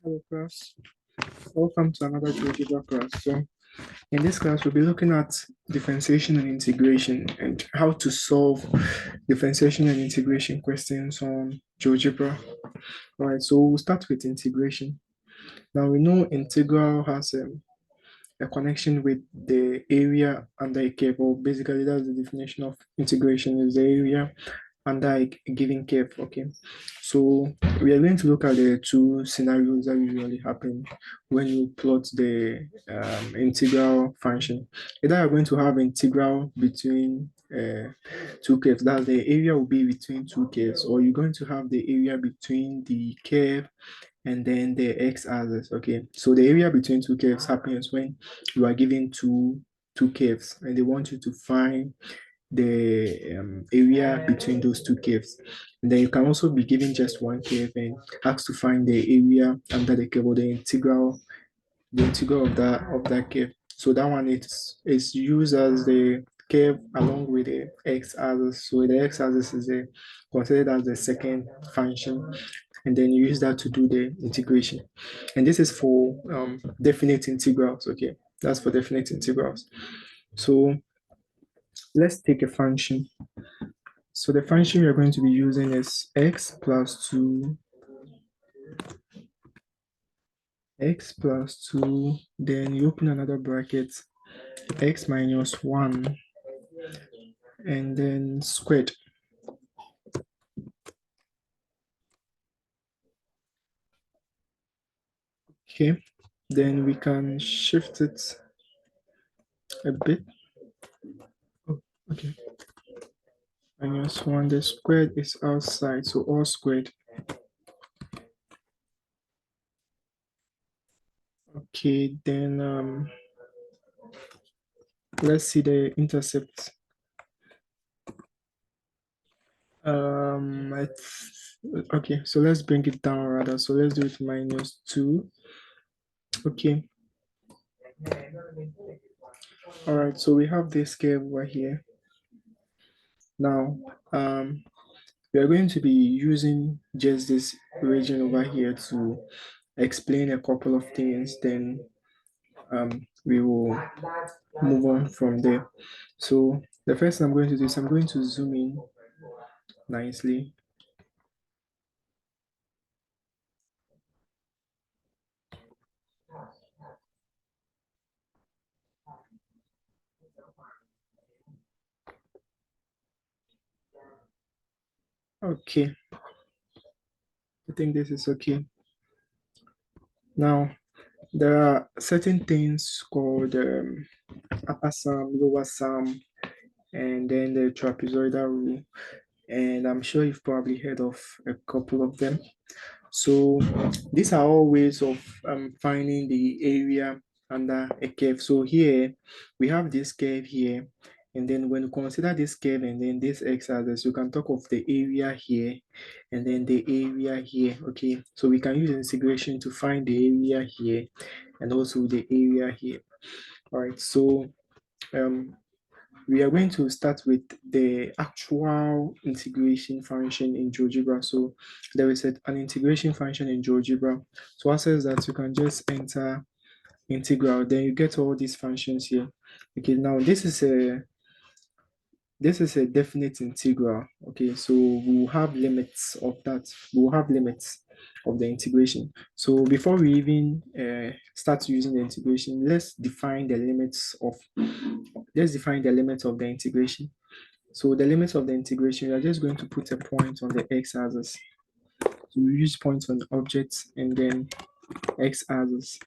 Hello class, welcome to another Geogebra class. So in this class, we'll be looking at differentiation and integration and how to solve differentiation and integration questions on Geogebra. All right, so we'll start with integration. Now we know integral has a connection with the area under a curve, or basically that's the definition of integration, is the area under a given curve. Okay, so we are going to look at the two scenarios that usually happen when you plot the integral function. Either you're going to have integral between two curves, that's the area will be between two curves, or you're going to have the area between the curve and then the x-axis. Okay, so the area between two curves happens when you are given two curves and they want you to find the area between those two curves. And then you can also be given just one curve and asked to find the area under the curve, or the integral of that curve. So that one is used as the curve along with the x-axis. So the x-axis is considered as the second function, and then you use that to do the integration. And this is for definite integrals. Okay, that's for definite integrals. So let's take a function. So the function we're going to be using is x plus 2, then you open another bracket, x minus 1, and then squared. Okay, then we can shift it a bit. Oh, okay. Minus 1, the squared is outside, so all squared. Okay, then let's see the intercept. Okay, so let's bring it down rather. So let's do it minus 2. Okay. All right, so we have this curve over here. Now, we are going to be using just this region over here to explain a couple of things. Then we will move on from there. So the first thing I'm going to do is I'm going to zoom in nicely. Okay, I think this is okay. Now, there are certain things called upper sum, lower sum, and then the trapezoidal rule. And I'm sure you've probably heard of a couple of them. So these are all ways of finding the area under a curve. So here we have this curve here, and then when you consider this curve and then this x-axis, you can talk of the area here and then the area here. Okay, so we can use integration to find the area here and also the area here. All right, so we are going to start with the actual integration function in GeoGebra. So there is an integration function in GeoGebra. To access that, you can just enter integral, then you get all these functions here. Okay, now this is a definite integral. Okay, so we'll have limits of that. We'll have limits of the integration. So before we even start using the integration, let's define the limits of the integration. So the limits of the integration, we are just going to put a point on the x-axis. So we use points on objects and then x-axis.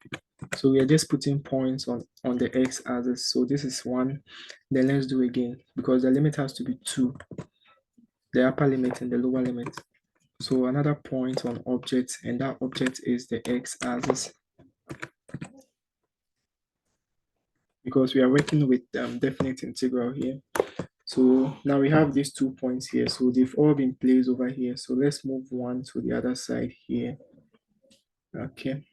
So we are just putting points on the x-axis. So this is 1. Then let's do again because the limit has to be 2. The upper limit and the lower limit. So another point on object, and that object is the x-axis. Because we are working with definite integral here. So now we have these 2 points here. So they've all been placed over here. So let's move 1 to the other side here. Okay.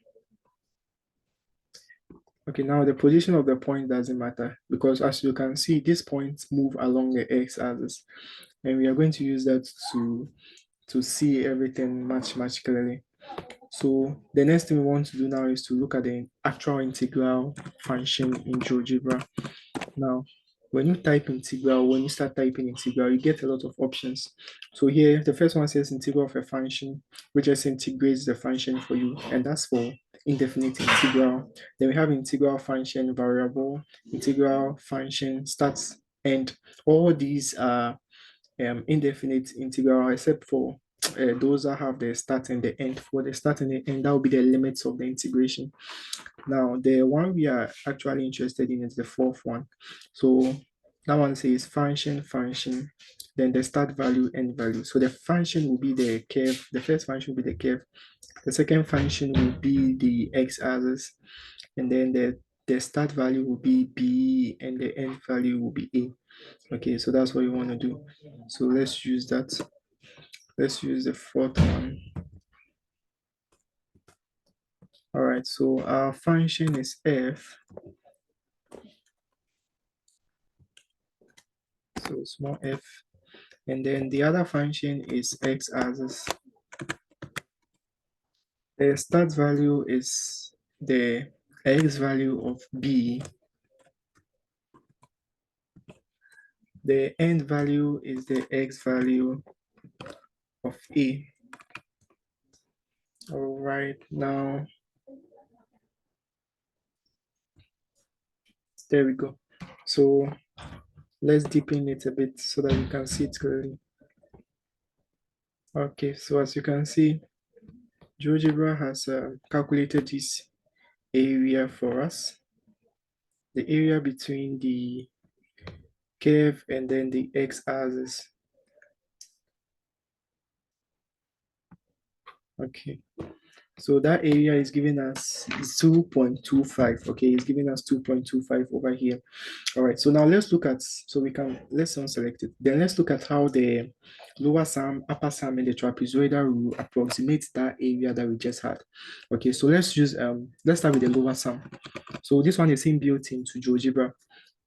Okay, now the position of the point doesn't matter because as you can see, these points move along the x-axis. And we are going to use that to see everything much clearly. So the next thing we want to do now is to look at the actual integral function in GeoGebra. Now, when you type integral, when you start typing integral, you get a lot of options. So here, the first one says integral of a function, which just integrates the function for you, and that's for indefinite integral. Then we have integral function, variable, integral function, starts, end. All these are indefinite integral, except for those that have the start and the end. For the start and the end, that will be the limits of the integration. Now, the one we are actually interested in is the fourth one. So that one says function, then the start value, end value. So the function will be the curve. The first function will be the curve. The second function will be the x-axis, and then the start value will be b, and the end value will be a. Okay, so that's what you want to do. So let's use that. Let's use the fourth one. All right, so our function is f. So small f. And then the other function is x-axis. The start value is the x value of b. The end value is the x value of a. All right, now, there we go. So let's deepen it a bit so that you can see it clearly. Okay, so as you can see, GeoGebra has calculated this area for us. The area between the curve and then the x-axis. Okay, so that area is giving us 2.25. Okay, it's giving us 2.25 over here. All right, so now let's look at, so we can, let's unselect it. Then let's look at how the lower sum, upper sum, and the trapezoidal rule approximates that area that we just had. Okay, so let's use, let's start with the lower sum. So this one is inbuilt into GeoGebra.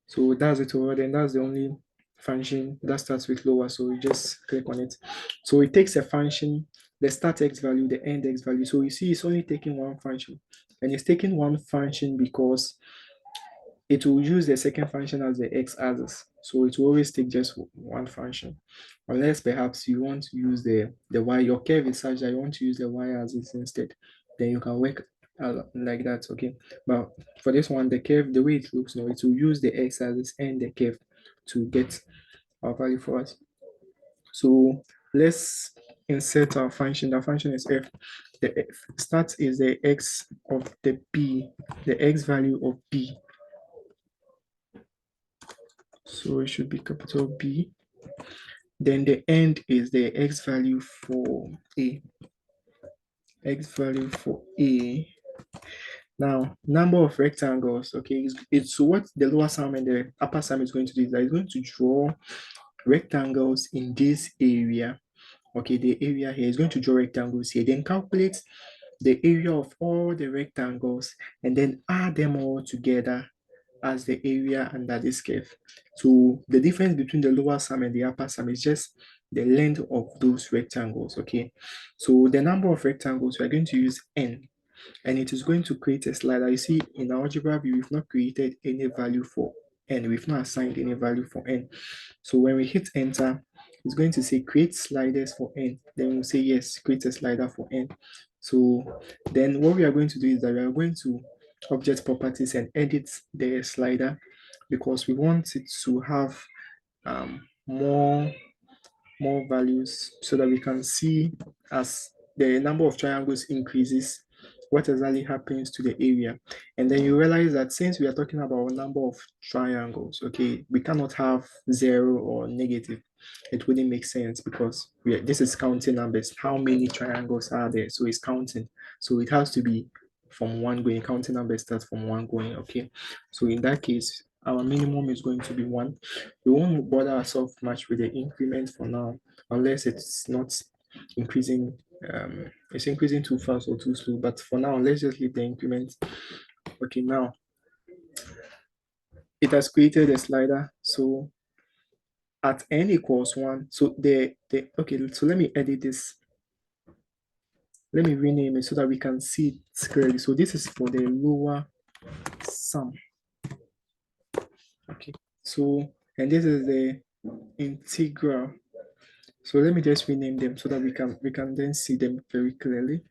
So that's it over there, and that's the only function that starts with lower. So we just click on it. So it takes a function, the start x value, the end x value. So you see it's only taking one function. And it's taking one function because it will use the second function as the x-axis. So it will always take just one function. Unless perhaps you want to use the y, your curve is such that you want to use the y-axis instead. Then you can work like that, okay? But for this one, the curve, the way it looks now, it will use the x-axis and the curve to get our value for us. So let's insert our function. The function is f. The f start is the x of the b, the x value of b. So it should be capital B. Then the end is the x value for a. X value for a. Now, number of rectangles, okay, it's what the lower sum and the upper sum is going to do is that it's going to draw rectangles in this area. Okay, the area here is going to draw rectangles here. Then calculate the area of all the rectangles and then add them all together as the area under this curve. So the difference between the lower sum and the upper sum is just the length of those rectangles, okay? So the number of rectangles, we are going to use n, and it is going to create a slider. You see, in algebra, we've not created any value for n. We've not assigned any value for n. So when we hit enter, it's going to say create sliders for n. Then we'll say yes, create a slider for n. So then what we are going to do is that we are going to object properties and edit the slider because we want it to have more values so that we can see as the number of triangles increases what exactly happens to the area. And then you realize that since we are talking about a number of triangles, okay, we cannot have 0 or negative. It wouldn't make sense because this is counting numbers. How many triangles are there? So it's counting. So it has to be from one going. Counting numbers starts from one going, okay? So in that case, our minimum is going to be 1. We won't bother ourselves much with the increment for now, unless it's not increasing, it's increasing too fast or too slow. But for now, let's just leave the increment. Okay, now it has created a slider. So at n equals 1, so okay, so let me edit this. Let me rename it so that we can see it clearly. So this is for the lower sum. Okay, so, and this is the integral. So let me just rename them so that we can then see them very clearly.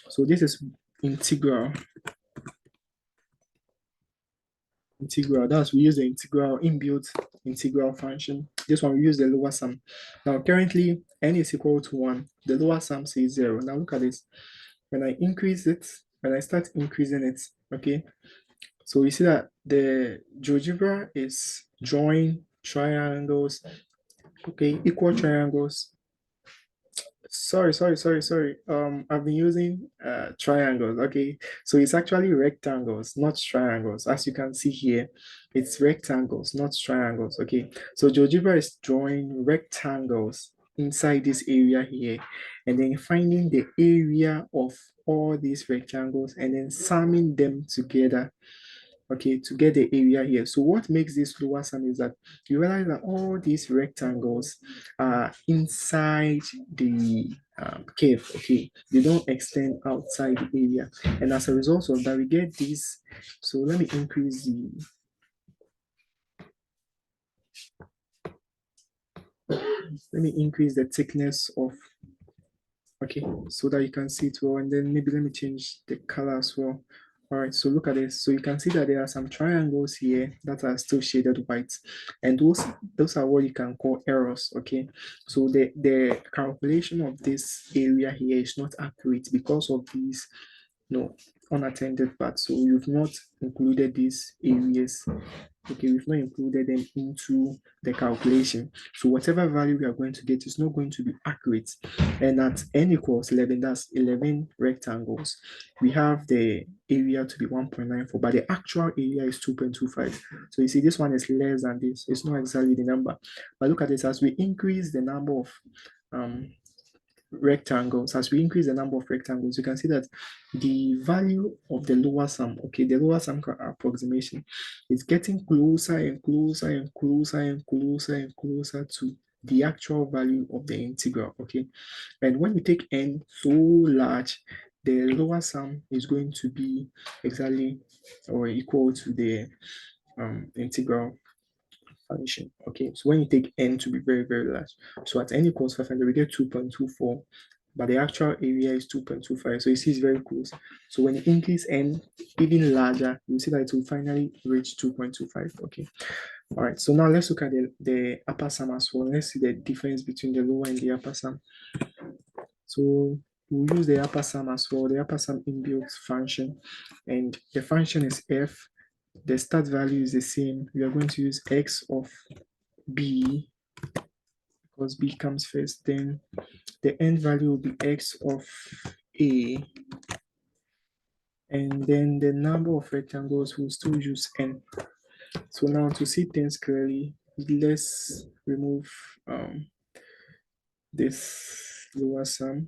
So this is integral. Integral, that's we use the integral inbuilt integral function. This one we use the lower sum. Now currently n is equal to 1. The lower sum says 0. Now look at this. When I increase it, when I start increasing it, okay, so you see that the GeoGebra is drawing triangles, okay, equal triangles. Sorry. I've been using triangles. Okay, so it's actually rectangles, not triangles. As you can see here, it's rectangles, not triangles. Okay, so GeoGebra is drawing rectangles inside this area here, and then finding the area of all these rectangles and then summing them together, okay, to get the area here. So what makes this lower sum is that you realize that all these rectangles are inside the curve, okay, they don't extend outside the area, and as a result of that we get this. So let me increase the, let me increase the thickness of, okay, so that you can see it well, and then maybe let me change the color as well. All right, so look at this. So you can see that there are some triangles here that are still shaded white, and those are what you can call errors. Okay, so the calculation of this area here is not accurate because of these no unattended parts. So you've not included these areas. Okay, we've not included them into the calculation. So whatever value we are going to get is not going to be accurate. And at n equals 11, that's 11 rectangles, we have the area to be 1.94, but the actual area is 2.25. So you see, this one is less than this. It's not exactly the number. But look at this, as we increase the number of rectangles, as we increase the number of rectangles, you can see that the value of the lower sum, okay, the lower sum approximation is getting closer and closer and closer and closer and closer to the actual value of the integral, okay. And when you take n so large, the lower sum is going to be exactly or equal to the integral function. Okay, so when you take n to be very, very large, so at n equals 500, we get 2.24, but the actual area is 2.25. So you see it's very close. So when you increase n even larger, you see that it will finally reach 2.25. Okay. All right. So now let's look at the upper sum as well. Let's see the difference between the lower and the upper sum. So we'll use the upper sum as well, the upper sum inbuilt function, and the function is f. The start value is the same. We are going to use x of b because b comes first. Then the end value will be x of a, and then the number of rectangles will still use n. So now to see things clearly, let's remove this lower sum.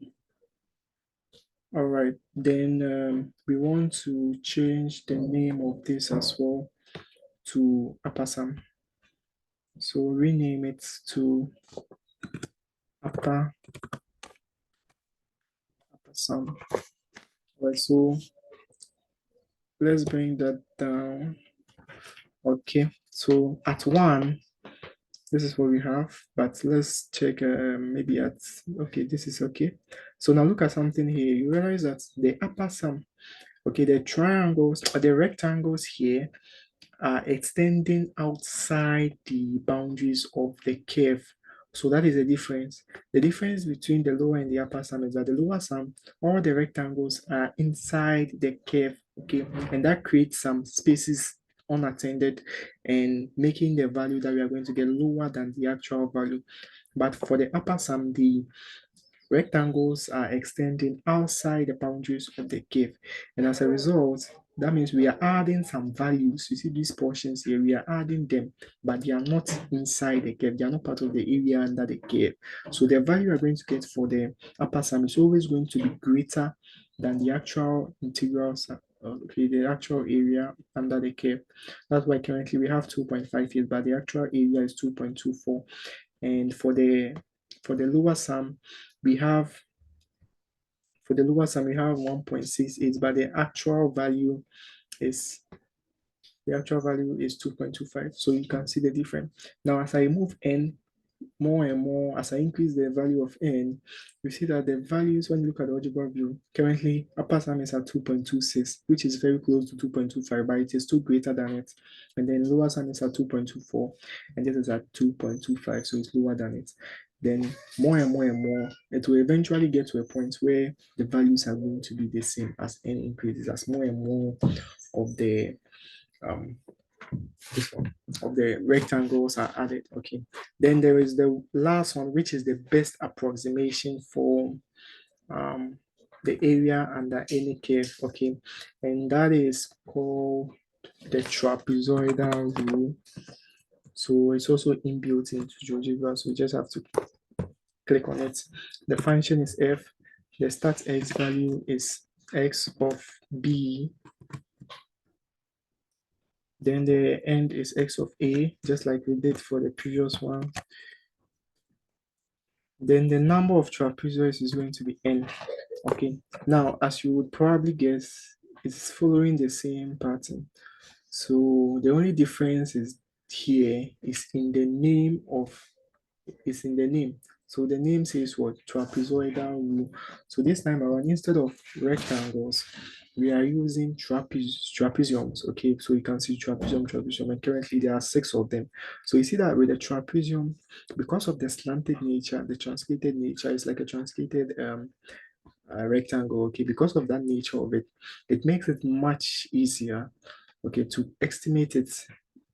All right, then we want to change the name of this as well to upper sum. So rename it to upper sum. All right, so let's bring that down. Okay, so at 1, this is what we have, but let's check maybe at, okay, this is okay. So now look at something here. You realize that the upper sum, okay, the triangles or the rectangles here are extending outside the boundaries of the curve. So that is the difference. The difference between the lower and the upper sum is that the lower sum, all the rectangles are inside the curve, okay, and that creates some spaces unattended and making the value that we are going to get lower than the actual value. But for the upper sum, the rectangles are extending outside the boundaries of the curve, and as a result, that means we are adding some values. You see these portions here, we are adding them, but they are not inside the curve. They are not part of the area under the curve. So the value we are going to get for the upper sum is always going to be greater than the actual integral sum, okay, the actual area under the curve. That's why currently we have 2.5 here, but the actual area is 2.24. And for the lower sum, we have For the lower sum, we have 1.68, but the actual value is 2.25. So you can see the difference. Now, as I move n more and more, as I increase the value of n, you see that the values, when you look at the algebra view, currently upper sum is at 2.26, which is very close to 2.25, but it is still greater than it. And then lower sum is at 2.24, and this is at 2.25, so it's lower than it. Then more and more and more, it will eventually get to a point where the values are going to be the same as n increases, as more and more of the um, this one of the rectangles are added. Okay, then there is the last one, which is the best approximation for the area under any curve. Okay, and that is called the trapezoidal rule. So it's also inbuilt into Geogebra, so you just have to click on it. The function is f, the start x value is x of b, then the end is x of a, just like we did for the previous one. Then the number of trapezoids is going to be n. Okay, now as you would probably guess, it's following the same pattern. So the only difference is here is in the name of, is in the name. So the name says what? Trapezoidal rule. So this time around, instead of rectangles, we are using trapeziums. Okay, so you can see trapezium, and currently there are 6 of them. So you see that with the trapezium, because of the slanted nature, the translated nature is like a translated rectangle. Okay, because of that nature of it, it makes it much easier, okay, to estimate it.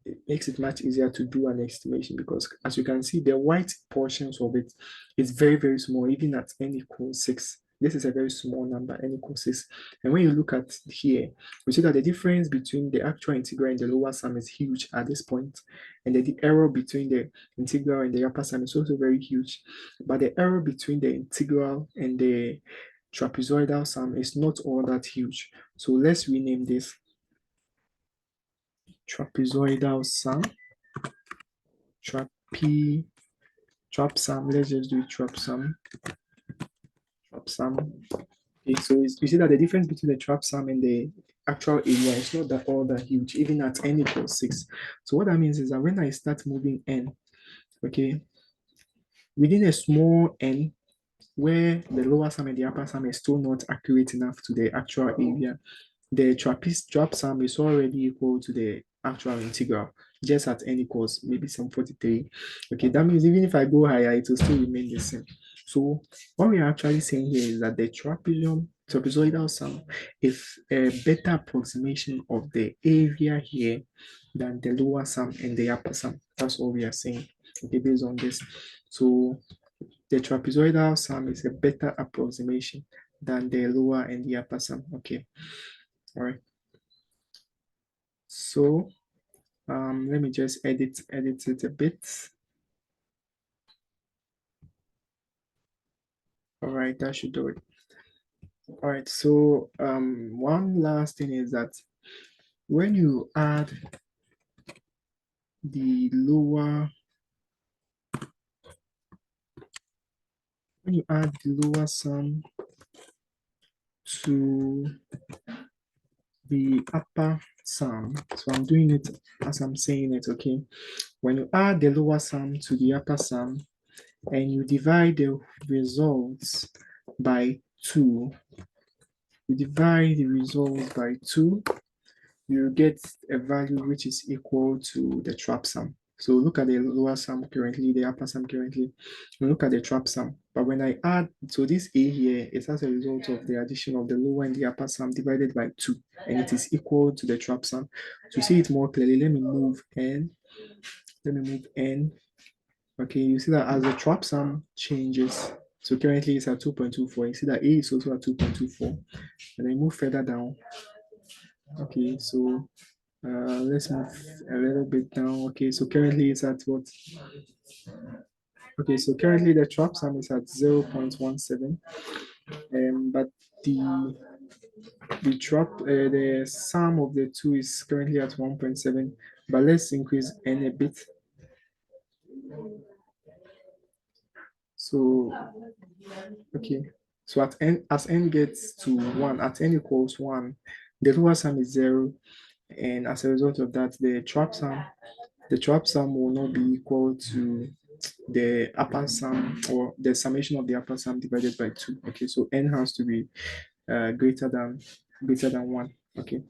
It makes it much easier to do an estimation, because as you can see, the white portions of it is very, very small, even at n equals 6. This is a very small number, n equals 6. And when you look at here, we see that the difference between the actual integral and the lower sum is huge at this point. And the error between the integral and the upper sum is also very huge. But the error between the integral and the trapezoidal sum is not all that huge. So let's rename this trapezoidal sum, trap sum. Let's just do trap sum. Okay, so you see that the difference between the trap sum and the actual area is not that all that huge, even at n equals 6. So what that means is that when I start moving n, okay, within a small n, where the lower sum and the upper sum is still not accurate enough to the actual area, the trap sum is already equal to the actual integral, just at n equals maybe some 43. Okay, that means even if I go higher, it will still remain the same. So what we are actually saying here is that the trapezoidal sum is a better approximation of the area here than the lower sum and the upper sum. That's all we are saying, okay, based on this. So the trapezoidal sum is a better approximation than the lower and the upper sum. Okay, all right. So let me just edit it a bit. All right, that should do it. All right, so one last thing is that when you add the lower, sum to the upper sum, so I'm doing it as I'm saying it, okay? When you add the lower sum to the upper sum and you divide the results by 2, you divide the results by 2, you get a value which is equal to the trap sum. So look at the lower sum currently, the upper sum currently, and look at the trap sum. But when I add, so this A here is as a result of the addition of the lower and the upper sum divided by 2, and it is equal to the trap sum. To see it more clearly, let me move n. Okay, you see that as the trap sum changes, so currently it's at 2.24. You see that A is also at 2.24. And then move further down. Okay, so let's move a little bit down. Okay, so currently it's at what? Okay, so currently the trap sum is at 0.17, but the sum of the two is currently at 1.7. But let's increase n a bit. So okay, So at n, as n gets to 1, at n equals 1, the lower sum is 0. And as a result of that, the trap sum will not be equal to the upper sum, or the summation of the upper sum divided by 2. Okay, so n has to be greater than 1. Okay.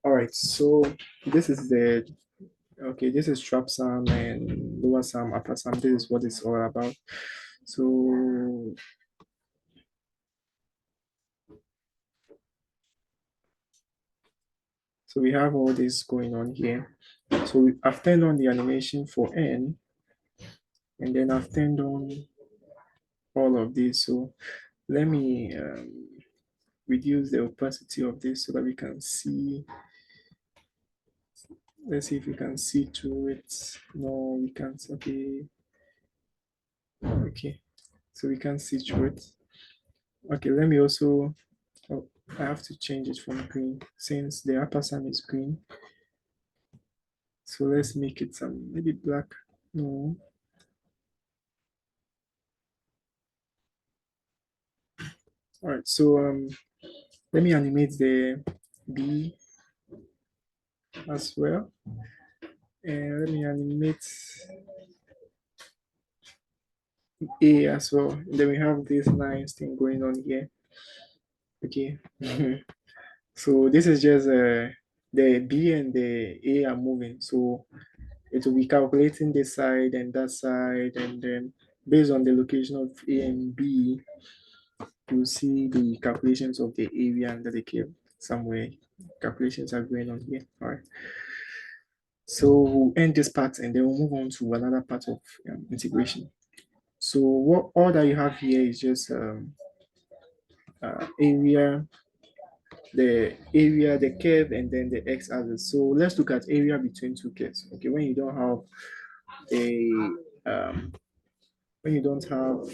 All right, so this is the this is trap sum and lower sum, upper sum. This is what it's all about. So we have all this going on here. So I've turned on the animation for n, and then I've turned on all of this. So let me reduce the opacity of this so that we can see. Let's see if we can see through it. No, we can't. Okay. Okay. So we can't see through it. Okay, let me also, oh, I have to change it from green since the upper sum is green. So let's make it some, maybe black. No. All right, so let me animate the B as well. And let me animate A as well. And then we have this nice thing going on here. Okay. So this is just the B and the A are moving. So it will be calculating this side and that side, and then based on the location of A and B, you see the calculations of the area under the curve somewhere. Calculations are going on here. All right. So we'll end this part and then we'll move on to another part of integration. So what all that you have here is just area, the curve, and then the x-axis. So let's look at area between two curves. Okay, when you don't have a when you don't have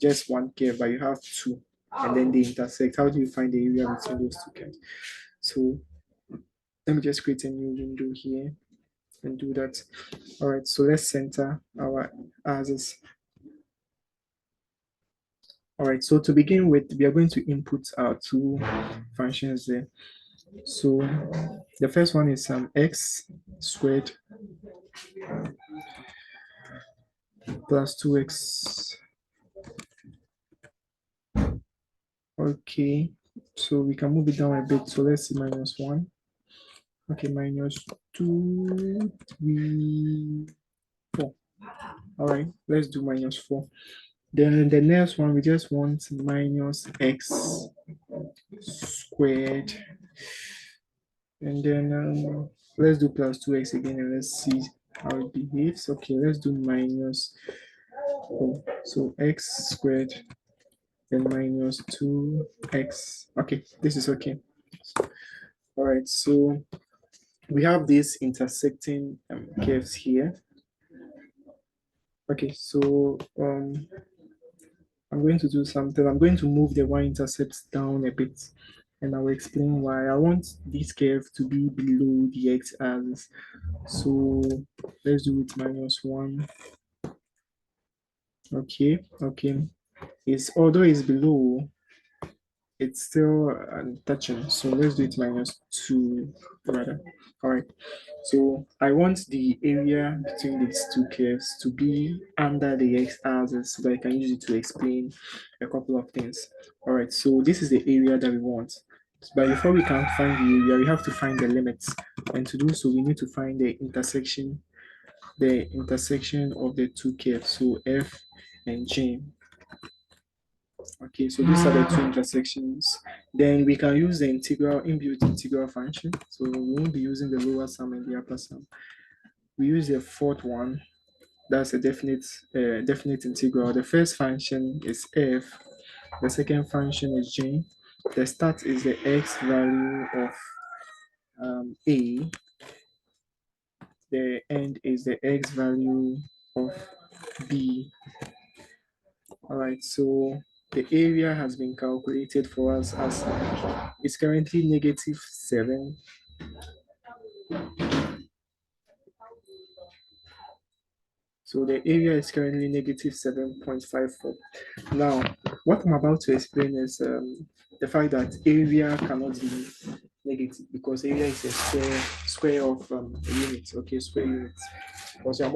just one curve, but you have two, and then they intersect, how do you find the area between those two curves? So let me just create a new window here and do that. All right, so let's center our axis. All right, so to begin with, we are going to input our two functions there. So the first one is x squared plus 2x. Okay, so we can move it down a bit. So let's see minus 1. Okay, minus 2, 3, 4. All right, let's do minus 4. Then the next one, we just want minus x squared. And then let's do plus 2x again and let's see how it behaves. Okay, let's do minus 4. So x squared, then minus 2x. Okay, this is okay. All right, so we have these intersecting curves here. Okay, so I'm going to do something. I'm going to move the y-intercepts down a bit, and I will explain why. I want this curve to be below the x-axis. So let's do it minus 1. Okay, okay. Although it's below, it's still touching. So let's do it minus 2 rather. All right. So I want the area between these two curves to be under the x-axis so that I can use it to explain a couple of things. All right. So this is the area that we want. But before we can find the area, we have to find the limits. And to do so, we need to find the intersection of the two curves. So F and G. Okay, so these are the two intersections. Then we can use the inbuilt integral function. So we won't be using the lower sum and the upper sum. We use the fourth one. That's a definite integral. The first function is f. The second function is g. The start is the x value of a. The end is the x value of b. All right, so the area has been calculated for us as it's currently -7. So the area is currently negative 7.54. Now, what I'm about to explain is the fact that area cannot be negative because area is a square of a unit, okay, square units. Because you're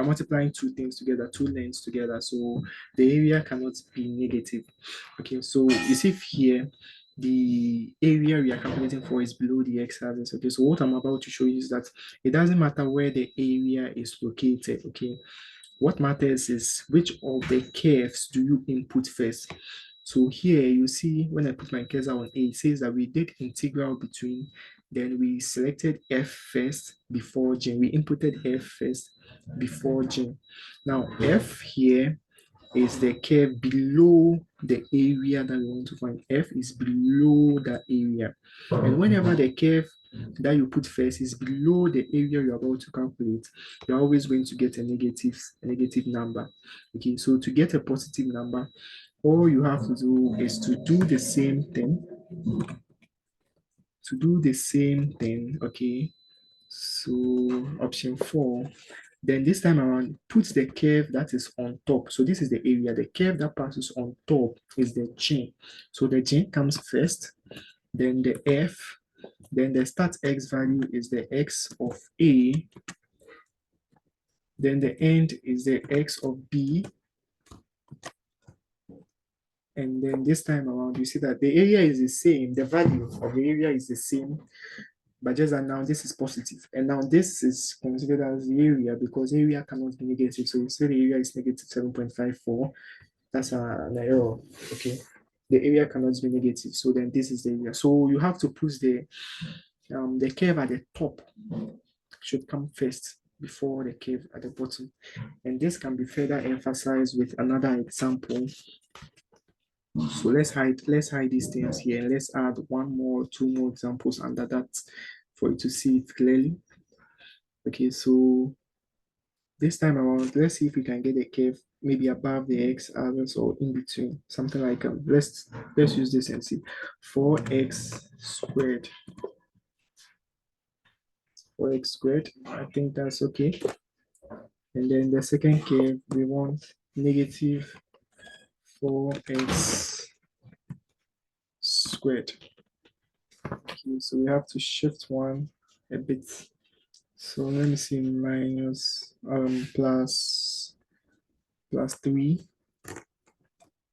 multiplying two things together, two lengths together. So the area cannot be negative. Okay, so you see here, the area we are calculating for is below the x-axis. Okay, so what I'm about to show you is that it doesn't matter where the area is located. Okay, what matters is which of the curves do you input first. So here you see when I put my cursor on A, it says that we did integral between, then we selected f first before g. We inputted f first before g. Now f here is the curve below the area that we want to find. F is below that area. And whenever the curve that you put first is below the area you're about to calculate, you're always going to get a negative number. Okay, so to get a positive number, all you have to do is to do the same thing. Okay. So option 4. Then this time around, put the curve that is on top. So this is the area. The curve that passes on top is the G. So the G comes first, then the F, then the start X value is the X of A, then the end is the X of B, and then this time around, you see that the area is the same, the value of the area is the same, but just that now this is positive. And now this is considered as the area because area cannot be negative. So you say the area is negative 7.54. That's an error. Okay. The area cannot be negative. So then this is the area. So you have to put the curve at the top should come first before the curve at the bottom. And this can be further emphasized with another example. So let's hide these things here. Let's add two more examples under that for you to see it clearly. Okay, so this time around, let's see if we can get a curve maybe above the x-axis or in between, something like let's use this and see 4x squared. 4x squared, I think that's okay. And then the second curve, we want negative 4x squared. Okay, so we have to shift one a bit. So let me see, minus plus 3.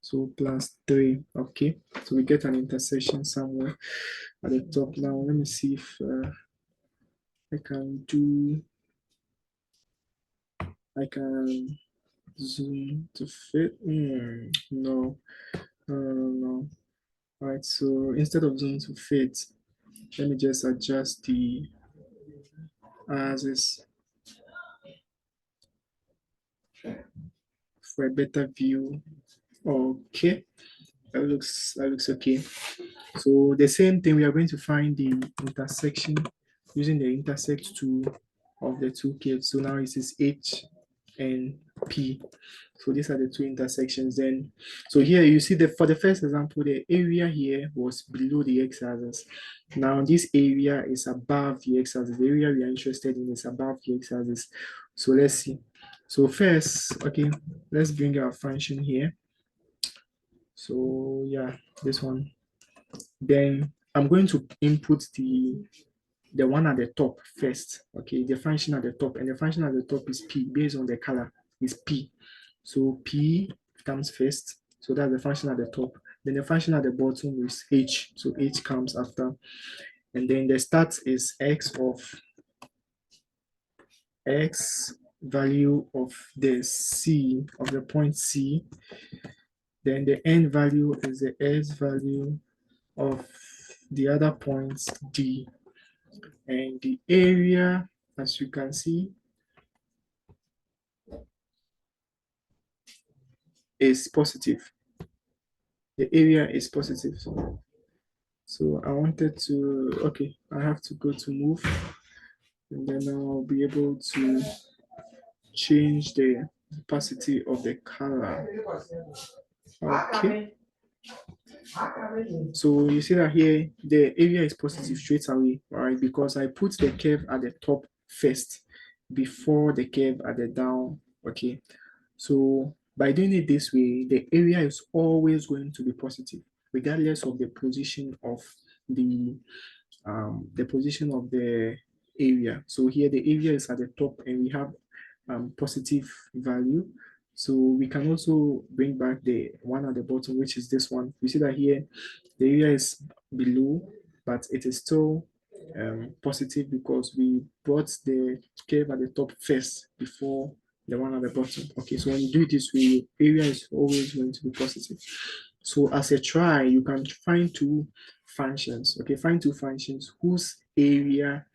So plus 3. Okay, so we get an intersection somewhere at the top. Now let me see if I can zoom to fit. No, no. All right, so instead of zoom to fit, let me just adjust the axis for a better view. Okay, that looks okay. So the same thing, we are going to find the intersection using the intersect tool of the two curves. So now it is H and P. So these are the two intersections. Then, so here you see that for the first example, the area here was below the x-axis. Now this area is above the x-axis. The area we are interested in is above the x-axis. So let's see. So first, okay, let's bring our function here. So yeah, this one. Then I'm going to input the one at the top first. Okay, the function at the top, and the function at the top is P based on the color is P. So P comes first. So that's the function at the top. Then the function at the bottom is H. So H comes after. And then the start is X of X value of the C, of the point C. Then the end value is the S value of the other points D. And the area, as you can see, is positive. The area is positive. So I wanted to, okay, I have to go to move, and then I'll be able to change the opacity of the color. Okay. So you see that here, the area is positive straight away, right? Because I put the curve at the top first before the curve at the down. Okay, so by doing it this way, the area is always going to be positive, regardless of the position of the position of the area. So here the area is at the top and we have positive value. So we can also bring back the one at the bottom, which is this one. You see that here the area is below, but it is still positive because we brought the curve at the top first before the one at the bottom. Okay, so when you do it this way, area is always going to be positive. So as a try, you can find two functions. Okay, find two functions whose area,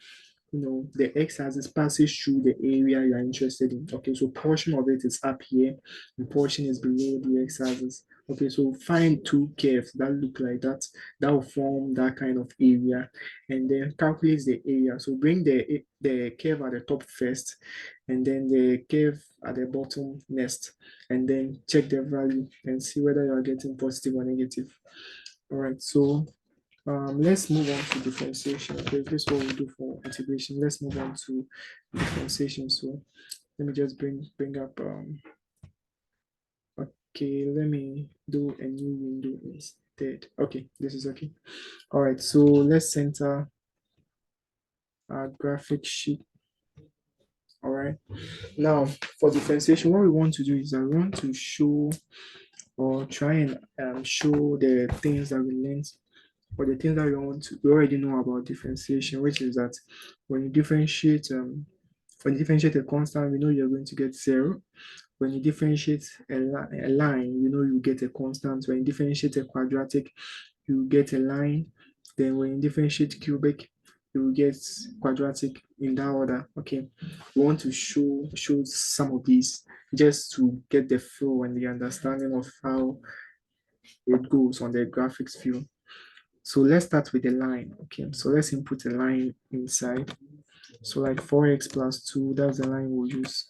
the x-axis passes through the area you are interested in. Okay, so portion of it is up here and portion is below the x-axis. Okay, so find two curves that look like that, that will form that kind of area, and then calculate the area. So bring the curve at the top first, and then the curve at the bottom next, and then check the value and see whether you are getting positive or negative. All right, so let's move on to differentiation. Okay, this is what we do for integration. Let's move on to differentiation. So let me just bring up okay, let me do a new window instead. Okay, this is okay. All right, so let's center our graphic sheet. All right, now for differentiation, what we want to do is I want to show or try and show the things that we learned, or the things that we already know about differentiation, which is that when you differentiate a constant, we know you're going to get zero. When you differentiate a line, you know you get a constant. When you differentiate a quadratic, you get a line. Then when you differentiate cubic, you will get quadratic in that order. Okay, we want to show some of these just to get the flow and the understanding of how it goes on the graphics view. So let's start with the line. Okay, so let's input a line inside. So like 4x plus 2, that's the line we'll use.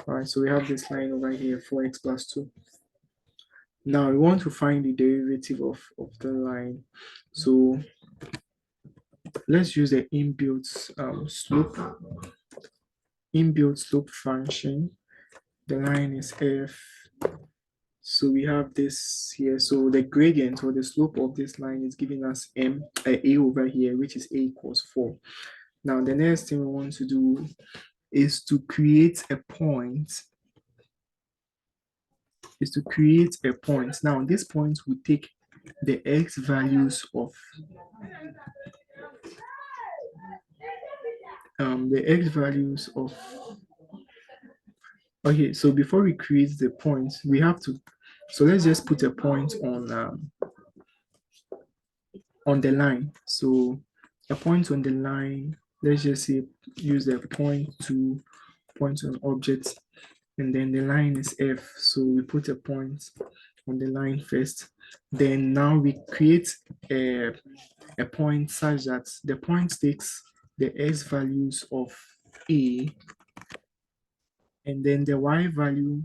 All right, so we have this line over here, 4x plus 2. Now we want to find the derivative of the line. So let's use the inbuilt slope function. The line is f. So we have this here. So the gradient or the slope of this line is giving us a over here, which is a equals 4. Now the next thing we want to do is to create a point. Now this point will take the x values of okay, so before we create the point, we have to, so let's just put a point on the line. So a point on the line, let's just say use the point on object, and then the line is f. So we put a point on the line first. Then now we create a point such that the point takes the x values of a, and then the y value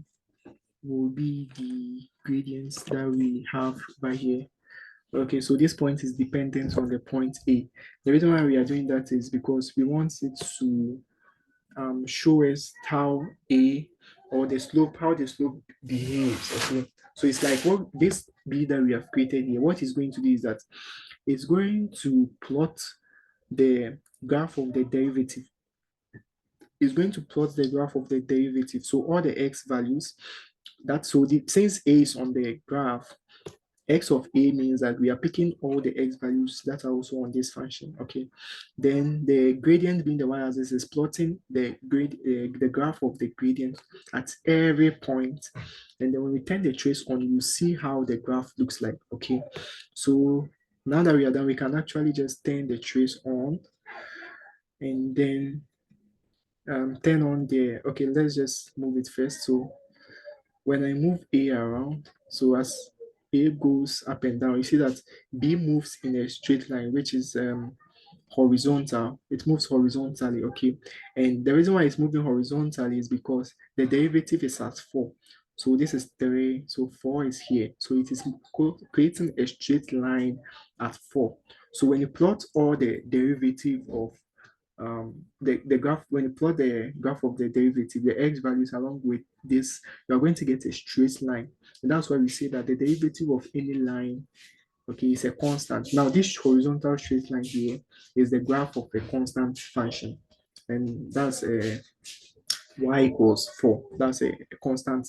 will be the gradients that we have right here. Okay, so this point is dependent on the point A. The reason why we are doing that is because we want it to show us how how the slope behaves. Okay, so it's like what this B that we have created here, what it's going to do is that it's going to plot the graph of the derivative. It's going to plot the graph of the derivative. So all the x values, since A is on the graph, x of a means that we are picking all the x values that are also on this function. Okay, then the gradient being the y-axis is plotting the graph of the gradient at every point, and then when we turn the trace on, you see how the graph looks like. Okay, so now that we are done, we can actually just turn the trace on, and then turn on the, okay, let's just move it first. So when I move A around, so as A goes up and down, you see that B moves in a straight line, which is horizontal. It moves horizontally, okay? And the reason why it's moving horizontally is because the derivative is at 4. So this is 3, so 4 is here. So it is creating a straight line at 4. So when you plot all the derivative of the graph, when you plot the graph of the derivative, the x values along with this, you are going to get a straight line. And that's why we say that the derivative of any line, okay, is a constant. Now, this horizontal straight line here is the graph of a constant function. And that's a y equals 4. That's a constant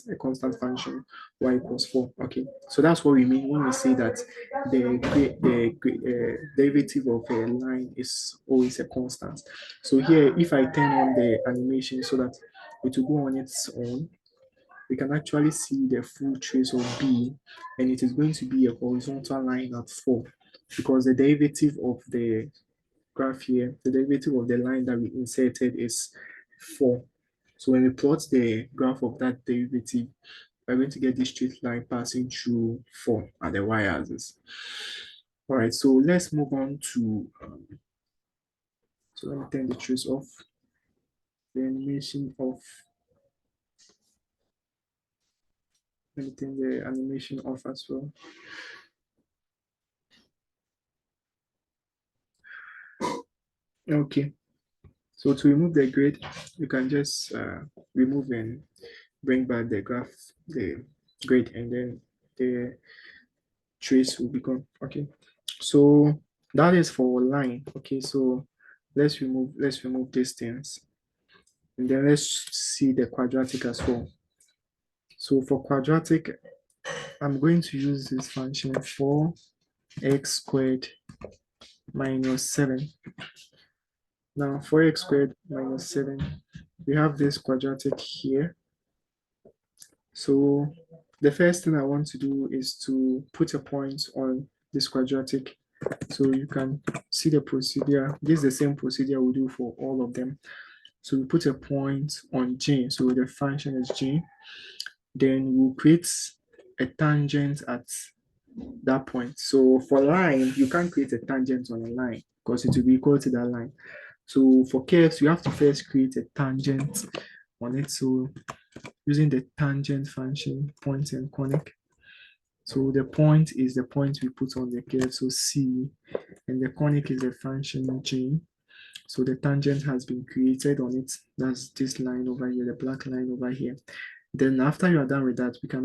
function, y equals 4. Okay, so that's what we mean when we say that the derivative of a line is always a constant. So here, if I turn on the animation so that it will go on its own, we can actually see the full trace of b, and it is going to be a horizontal line at 4, because the derivative of the graph here, the derivative of the line that we inserted is 4. So when we plot the graph of that derivative, we're going to get this straight line passing through 4 at the y-axis. All right, so let's move on to, so let me turn the trace off, the animation off. Let me turn the animation off as well. Okay, so to remove the grid, you can just remove and bring back the graph, the grid, and then the trace will be gone. Okay, so that is for line. Okay, so let's remove these things, and then let's see the quadratic as well. So for quadratic, I'm going to use this function 4x squared minus 7. Now 4x squared minus 7, we have this quadratic here. So the first thing I want to do is to put a point on this quadratic. So you can see the procedure. This is the same procedure we do for all of them. So we put a point on G. So the function is G. Then we'll create a tangent at that point. So for line, you can't create a tangent on a line because it will be equal to that line. So for curves, you have to first create a tangent on it. So using the tangent function, point and conic. So the point is the point we put on the curve, so C, and the conic is the function G. So the tangent has been created on it. That's this line over here, the black line over here. Then after you are done with that, we can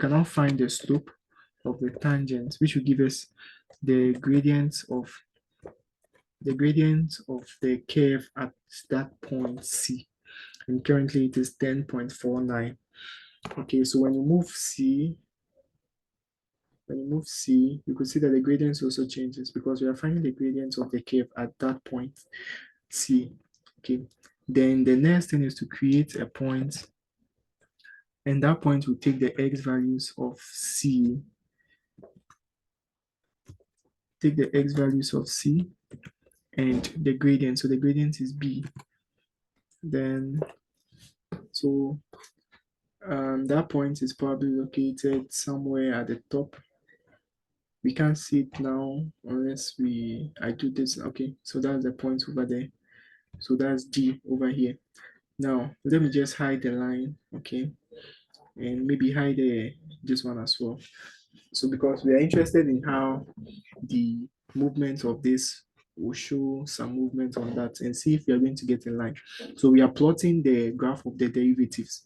now find the slope of the tangent, which will give us the gradient of the curve at that point C. And currently it is 10.49. Okay, so when you move C, you could see that the gradient also changes because we are finding the gradient of the curve at that point C. Okay, then the next thing is to create a point, and that point will take the x values of C, and the gradient. So the gradient is B. Then, so that point is probably located somewhere at the top. We can't see it now unless I do this. Okay, so that's the point over there. So that's D over here. Now, let me just hide the line, okay? And maybe hide this one as well. So because we are interested in how the movement of this will show some movement on that and see if we are going to get a line. So we are plotting the graph of the derivatives,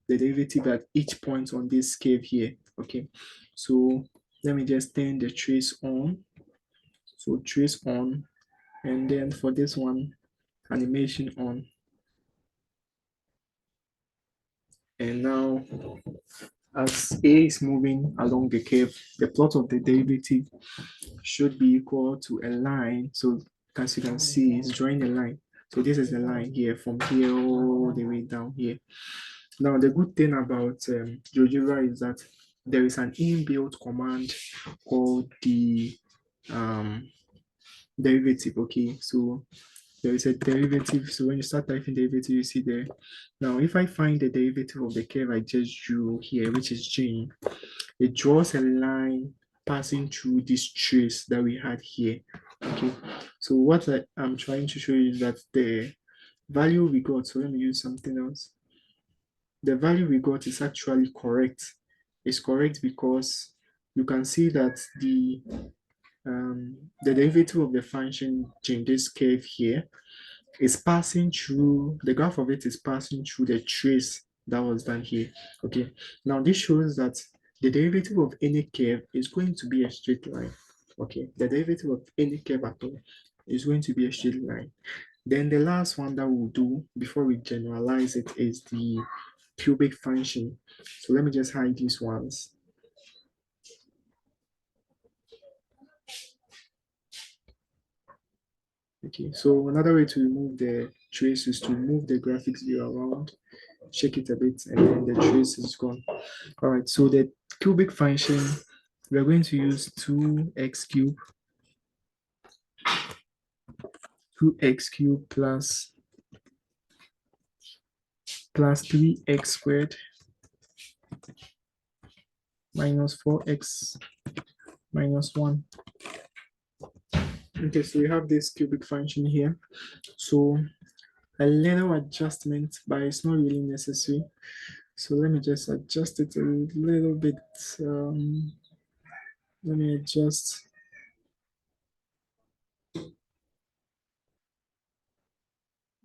the derivative at each point on this curve here, okay? So let me just turn the trace on. So trace on, and then for this one, animation on. And now, as A is moving along the curve, the plot of the derivative should be equal to a line. So as you can see, it's drawing a line. So this is the line here, from here all the way down here. Now, the good thing about Geogebra is that there is an inbuilt command called the derivative, okay? So there is a derivative. So when you start typing derivative, you see there. Now, if I find the derivative of the curve I just drew here, which is G, it draws a line passing through this trace that we had here. Okay, so what I'm trying to show you is that the value we got, so let me use something else. The value we got is actually correct. It's correct because you can see that the derivative of the function in this curve here is passing through, the graph of it is passing through the trace that was done here. Okay, now this shows that the derivative of any curve is going to be a straight line. Okay, the derivative of any curve at all is going to be a straight line. Then the last one that we'll do before we generalize it is the cubic function. So let me just hide these ones. Okay, so another way to remove the trace is to move the graphics view around, shake it a bit, and then the trace is gone. All right, so the cubic function, we're going to use 2x cubed plus 3x squared minus 4x minus 1. Okay, so we have this cubic function here. So a little adjustment, but it's not really necessary. So let me just adjust it a little bit. Let me adjust.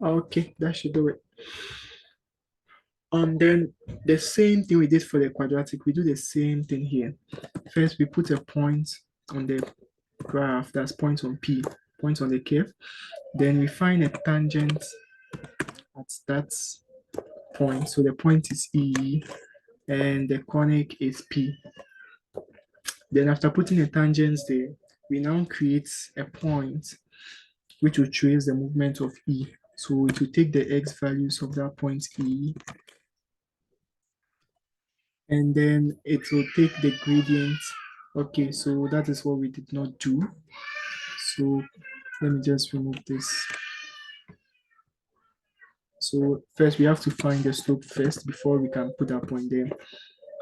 Okay, that should do it. And then the same thing we did for the quadratic, we do the same thing here. First, we put a point on the graph, that's point on P, point on the curve. Then we find a tangent at that point. So the point is E and the conic is P. Then after putting the tangents there, we now create a point which will trace the movement of E. So it will take the x values of that point E, and then it will take the gradient. Okay, so that is what we did not do. So let me just remove this. So first we have to find the slope first before we can put that point there.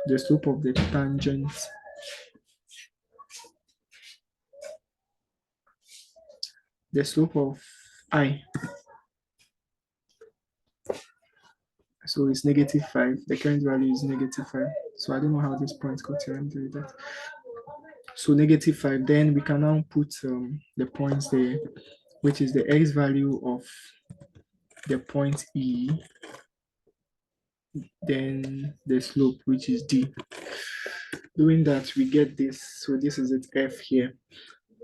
The slope of the tangent, the slope of I. So it's -5. The current value is -5. So I don't know how this point got here. I'm doing that. So -5. Then we can now put the points there, which is the x value of the point E, then the slope, which is D. Doing that, we get this. So this is it, F here.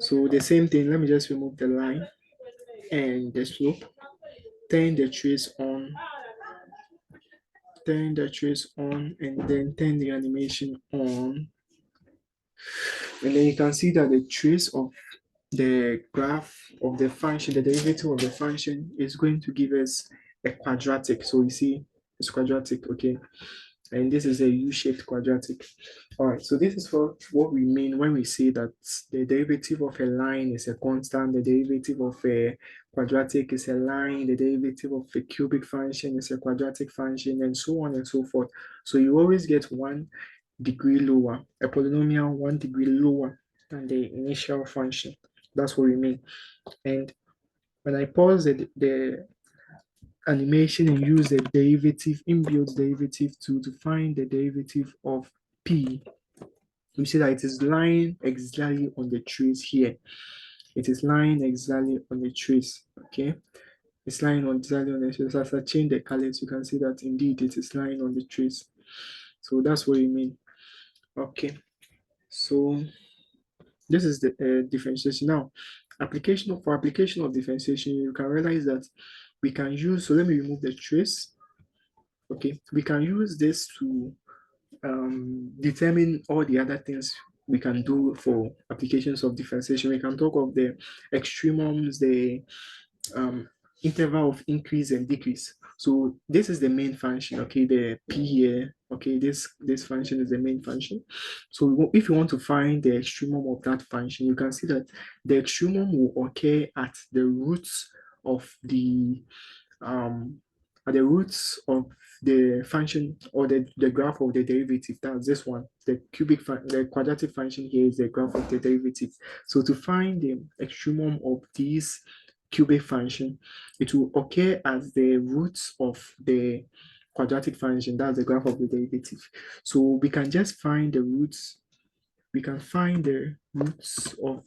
So the same thing, let me just remove the line and the slope, turn the trace on, and then turn the animation on. And then you can see that the trace of the graph of the function, the derivative of the function is going to give us a quadratic. So you see it's quadratic, okay? And this is a U-shaped quadratic. All right, so this is what we mean when we say that the derivative of a line is a constant, the derivative of a quadratic is a line, the derivative of a cubic function is a quadratic function, and so on and so forth. So you always get 1 degree lower, a polynomial 1 degree lower than the initial function. That's what we mean. And when I pause the animation and use the derivative, inbuilt derivative to find the derivative of P, we see that it is lying exactly on the trace here. It is lying exactly on the trace, okay? It's lying on exactly on the trace. As I change the colors, you can see that indeed it is lying on the trace. So that's what you mean. Okay, so this is the differentiation. Now, for application of differentiation, you can realize that we can use, so let me remove the trace. Okay, we can use this to determine all the other things we can do for applications of differentiation. We can talk of the extremums, the um, interval of increase and decrease. So this is the main function, okay, the P here, okay, this function is the main function. So if you want to find the extremum of that function, you can see that the extremum will occur um, at the roots of the function or the graph of the derivative. That's this one. The quadratic function here is the graph of the derivative. So to find the extremum of these cubic function, it will occur as the roots of the quadratic function. That's the graph of the derivative. So we can just find the roots. We can find the roots of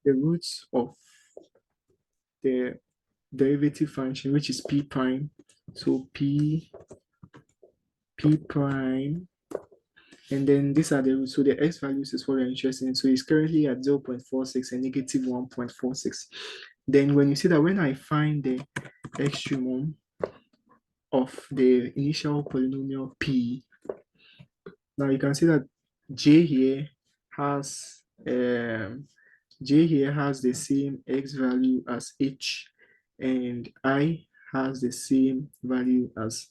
the roots of the derivative function, which is p prime. So p prime, and then these are the roots. So the x values is what we're interested in. So it's currently at 0.46 and negative 1.46. Then when you see that when I find the extremum of the initial polynomial p, now you can see that j here has the same x value as h, and I has the same value as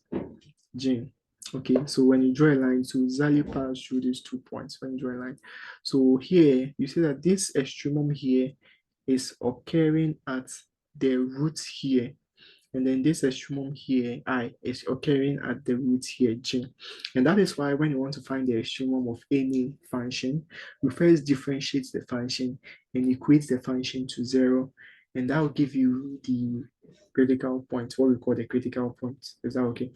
j. Okay, so when you draw a line, so exactly pass through these 2 points when you draw a line. So here you see that this extremum here is occurring at the root here, and then this extremum here, I, is occurring at the root here, j. And that is why when you want to find the extremum of any function, you first differentiate the function and equate the function to 0, and that will give you the critical point, what we call the critical point. Is that okay?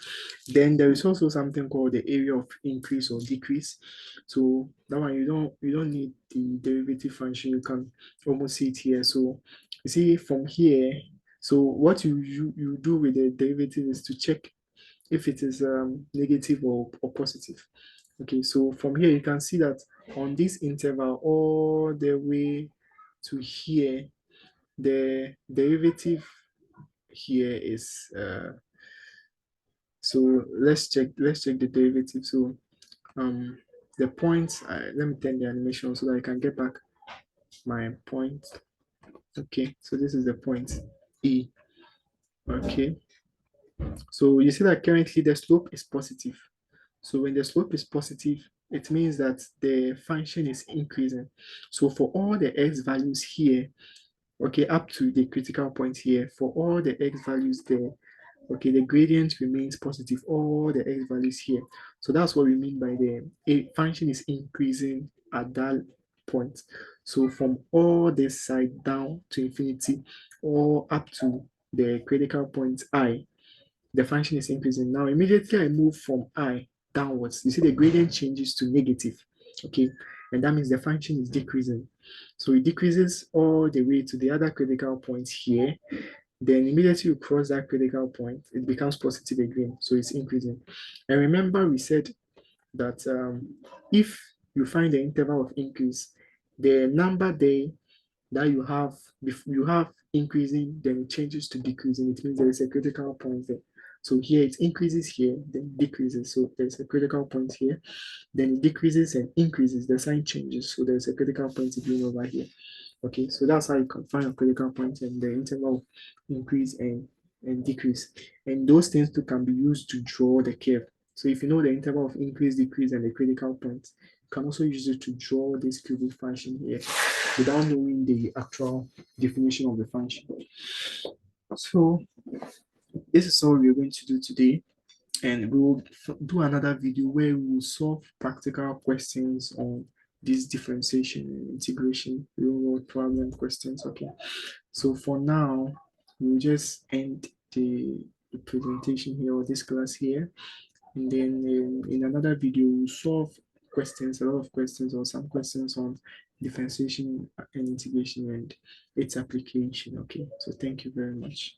Then there is also something called the area of increase or decrease. So that one you don't need the derivative function. You can almost see it here. So you see from here. So what you do with the derivative is to check if it is negative or positive. Okay, so from here you can see that on this interval all the way to here, the derivative here is so let's check the derivative. So the points, let me turn the animation so that I can get back my point. Okay, so this is the point E. Okay, so you see that currently the slope is positive. So when the slope is positive, it means that the function is increasing. So for all the x values here, okay, up to the critical point here, for all the x values there, okay, the gradient remains positive, all the x values here. So that's what we mean by the a function is increasing at that point. So from all this side down to infinity, or up to the critical point I, the function is increasing. Now, immediately I move from I downwards, you see the gradient changes to negative, okay? And that means the function is decreasing. So it decreases all the way to the other critical point here. Then immediately you cross that critical point, it becomes positive again. So it's increasing. And remember we said that if you find the interval of increase, the number there that you have increasing, then it changes to decreasing. It means there is a critical point there. So here it increases here, then decreases. So there's a critical point here, then it decreases and increases. The sign changes. So there's a critical point again over here. Okay, so that's how you can find a critical point and the interval of increase and decrease. And those things too can be used to draw the curve. So if you know the interval of increase, decrease, and the critical point, you can also use it to draw this cubic function here without knowing the actual definition of the function. So this is all we're going to do today. And we will do another video where we will solve practical questions on this differentiation and integration, real world problem questions. Okay, so for now, we'll just end the presentation here or this class here. And then in another video, we'll solve questions, a lot of questions or some questions on differentiation and integration and its application. Okay, so thank you very much.